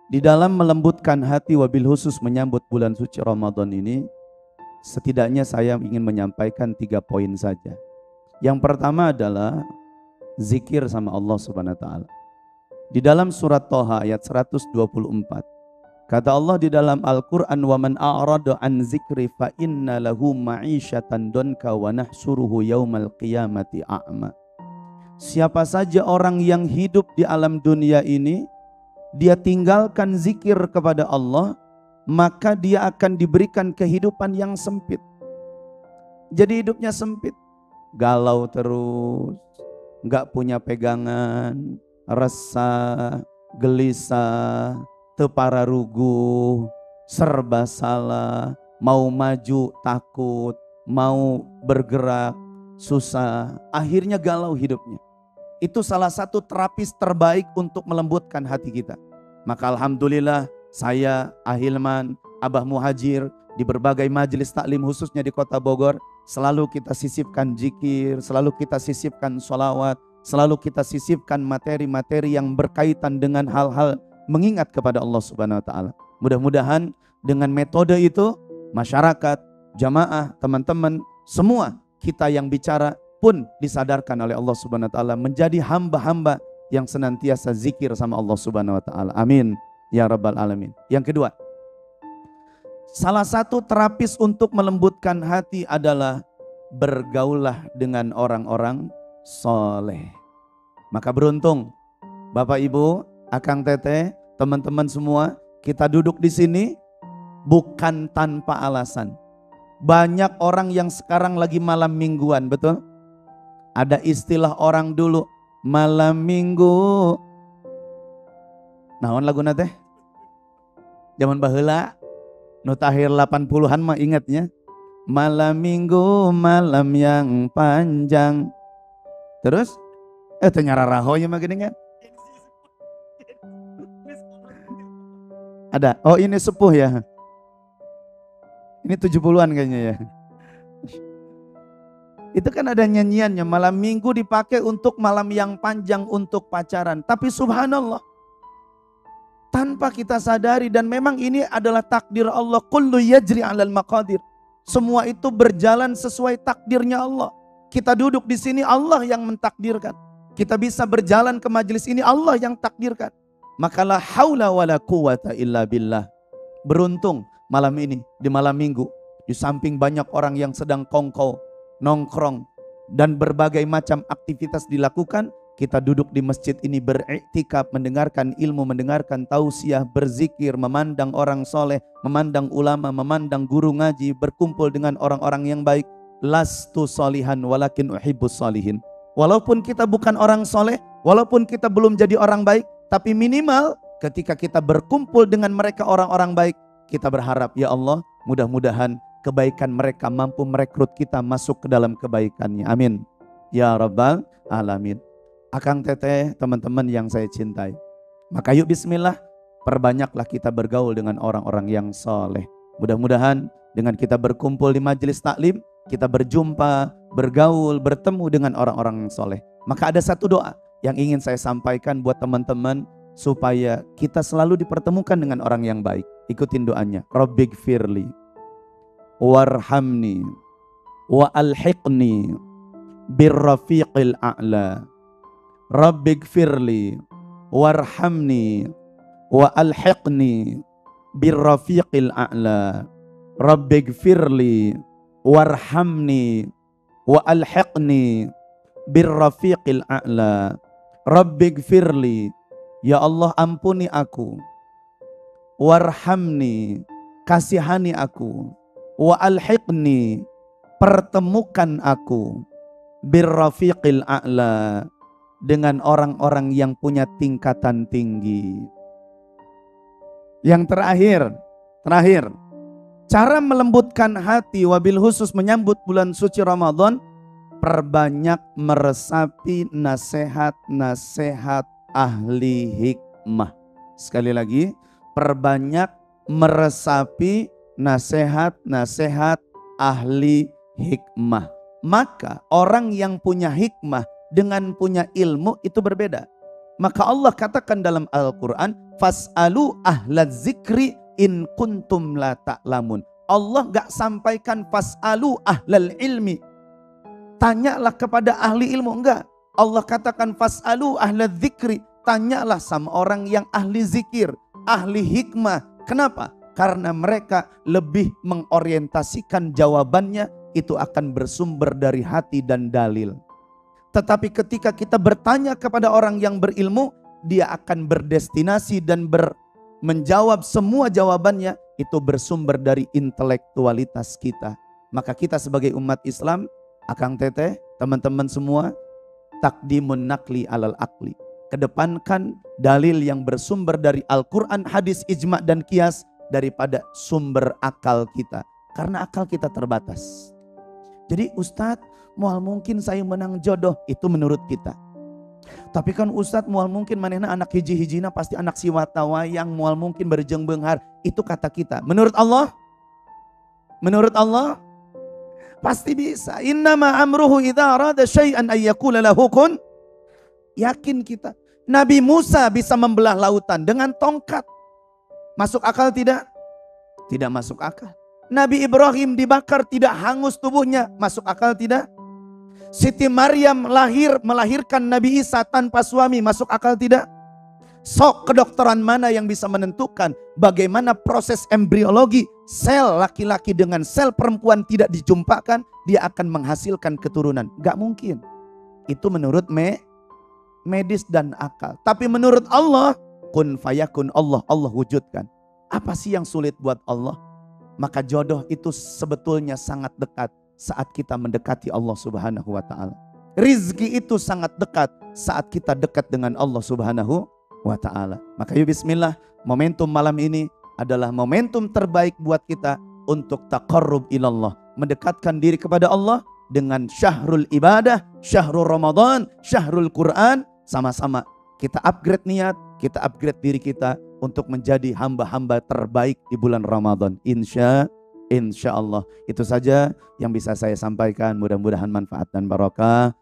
Di dalam melembutkan hati wabil khusus menyambut bulan suci Ramadan ini, setidaknya saya ingin menyampaikan 3 poin saja. Yang pertama adalah zikir sama Allah Subhanahu wa taala. Di dalam surat Thaha ayat 124, kata Allah di dalam Al-Qur'an, "Wa man a'rada an zikri fa inna lahu ma'isyatan donka wa nahsuruhu yaumal qiyamati a'ma." Siapa saja orang yang hidup di alam dunia ini, dia tinggalkan zikir kepada Allah, maka dia akan diberikan kehidupan yang sempit. Jadi hidupnya sempit, galau terus, nggak punya pegangan, resah, gelisah, tepararugu, serba salah, mau maju takut, mau bergerak susah, akhirnya galau hidupnya. Itu salah satu terapis terbaik untuk melembutkan hati kita. Maka alhamdulillah saya, Ahilman, Abah Muhajir, di berbagai majelis taklim khususnya di kota Bogor, selalu kita sisipkan zikir, selalu kita sisipkan sholawat, selalu kita sisipkan materi-materi yang berkaitan dengan hal-hal mengingat kepada Allah Subhanahu wa taala. Mudah-mudahan dengan metode itu masyarakat, jamaah, teman-teman, semua kita yang bicara pun disadarkan oleh Allah Subhanahu wa taala menjadi hamba-hamba yang senantiasa zikir sama Allah Subhanahu wa taala. Amin ya rabbal alamin. Yang kedua, salah satu terapis untuk melembutkan hati adalah bergaullah dengan orang-orang soleh. Maka beruntung Bapak Ibu, Akang Teteh, teman-teman semua, kita duduk di sini bukan tanpa alasan. Banyak orang yang sekarang lagi malam mingguan, betul? Ada istilah orang dulu, malam minggu. Naon laguna teh? Zaman baheula, nu tahir 80-an mah ingatnya. Malam minggu, malam yang panjang. Terus, ternyata rahonya mah gini kan? Ada, oh ini sepuh ya. Ini 70-an kayaknya ya. Itu kan ada nyanyiannya, malam minggu dipakai untuk malam yang panjang untuk pacaran. Tapi subhanallah, tanpa kita sadari, dan memang ini adalah takdir Allah. Kullu yajri 'alal maqadir. Semua itu berjalan sesuai takdirnya Allah. Kita duduk di sini, Allah yang mentakdirkan. Kita bisa berjalan ke majelis ini, Allah yang takdirkan. Maka la haula wala quwata illa billah. Beruntung malam ini, di malam minggu, di samping banyak orang yang sedang kongkow, nongkrong, dan berbagai macam aktivitas dilakukan, kita duduk di masjid ini beriktikaf, mendengarkan ilmu, mendengarkan tausiah, berzikir, memandang orang soleh, memandang ulama, memandang guru ngaji, berkumpul dengan orang-orang yang baik. Lastu solihan walakin uhibbus solihin. Walaupun kita bukan orang soleh, walaupun kita belum jadi orang baik, tapi minimal ketika kita berkumpul dengan mereka orang-orang baik, kita berharap, ya Allah, mudah-mudahan kebaikan mereka mampu merekrut kita masuk ke dalam kebaikannya. Amin ya rabbal alamin. Akang Teteh, teman-teman yang saya cintai, maka yuk bismillah, perbanyaklah kita bergaul dengan orang-orang yang soleh. Mudah-mudahan dengan kita berkumpul di majelis taklim, kita berjumpa, bergaul, bertemu dengan orang-orang yang soleh. Maka ada satu doa yang ingin saya sampaikan buat teman-teman, supaya kita selalu dipertemukan dengan orang yang baik. Ikutin doanya. Rabbighfirli warhamni wa alhiqni birrafiqil a'la. Rabbighfirli warhamni wa alhiqni birrafiqil a'la. Rabbighfirli warhamni wa alhiqni birrafiqil a'la. Rabbighfirli, ya Allah ampuni aku, warhamni, kasihani aku, wa alhiqni, pertemukan aku, birrafiqil a'la, dengan orang-orang yang punya tingkatan tinggi. Yang terakhir, cara melembutkan hati wabil khusus menyambut bulan suci Ramadan, perbanyak meresapi nasihat-nasihat ahli hikmah. Sekali lagi, perbanyak meresapi nasihat-nasihat ahli hikmah. Maka orang yang punya hikmah dengan punya ilmu itu berbeda. Maka Allah katakan dalam Al-Quran, fas'alu ahlaz zikri in kuntum la ta'lamun. Allah gak sampaikan fas'alu ahlal ilmi, tanyalah kepada ahli ilmu, enggak. Allah katakan fas'alu ahlaz zikri, tanyalah sama orang yang ahli zikir, ahli hikmah. Kenapa? Karena mereka lebih mengorientasikan jawabannya itu akan bersumber dari hati dan dalil. Tetapi ketika kita bertanya kepada orang yang berilmu, dia akan berdestinasi dan menjawab semua jawabannya itu bersumber dari intelektualitas kita. Maka kita sebagai umat Islam, Akang Teteh, teman-teman semua, takdimun nakli alal akli. Kedepankan dalil yang bersumber dari Al-Quran, hadis, ijma' dan qiyas daripada sumber akal kita. Karena akal kita terbatas. Jadi Ustadz, mual mungkin saya menang jodoh, itu menurut kita. Tapi kan Ustadz, mual mungkin manehna anak hiji-hijina pasti anak siwatawayang, mual mungkin berjeng benghar, itu kata kita. Menurut Allah? Menurut Allah? Pasti bisa. Innama amruhu idza arada syai'an ay yaqula lahu kun. Yakin kita. Nabi Musa bisa membelah lautan dengan tongkat. Masuk akal tidak? Tidak masuk akal. Nabi Ibrahim dibakar tidak hangus tubuhnya. Masuk akal tidak? Siti Maryam melahirkan Nabi Isa tanpa suami. Masuk akal tidak? Sok kedokteran mana yang bisa menentukan bagaimana proses embriologi sel laki-laki dengan sel perempuan tidak dijumpakan, dia akan menghasilkan keturunan? Gak mungkin. Itu menurut medis dan akal. Tapi menurut Allah, kun fayakun, Allah wujudkan. Apa sih yang sulit buat Allah? Maka jodoh itu sebetulnya sangat dekat saat kita mendekati Allah Subhanahu wa ta'ala. Rizki itu sangat dekat saat kita dekat dengan Allah Subhanahu wa ta'ala. Maka yuk bismillah, momentum malam ini adalah momentum terbaik buat kita untuk taqarrub ilallah, mendekatkan diri kepada Allah dengan syahrul ibadah, syahrul Ramadan, syahrul Quran. Sama-sama kita upgrade niat, kita upgrade diri kita untuk menjadi hamba-hamba terbaik di bulan Ramadan. Insya Allah. Itu saja yang bisa saya sampaikan. Mudah-mudahan manfaat dan barokah.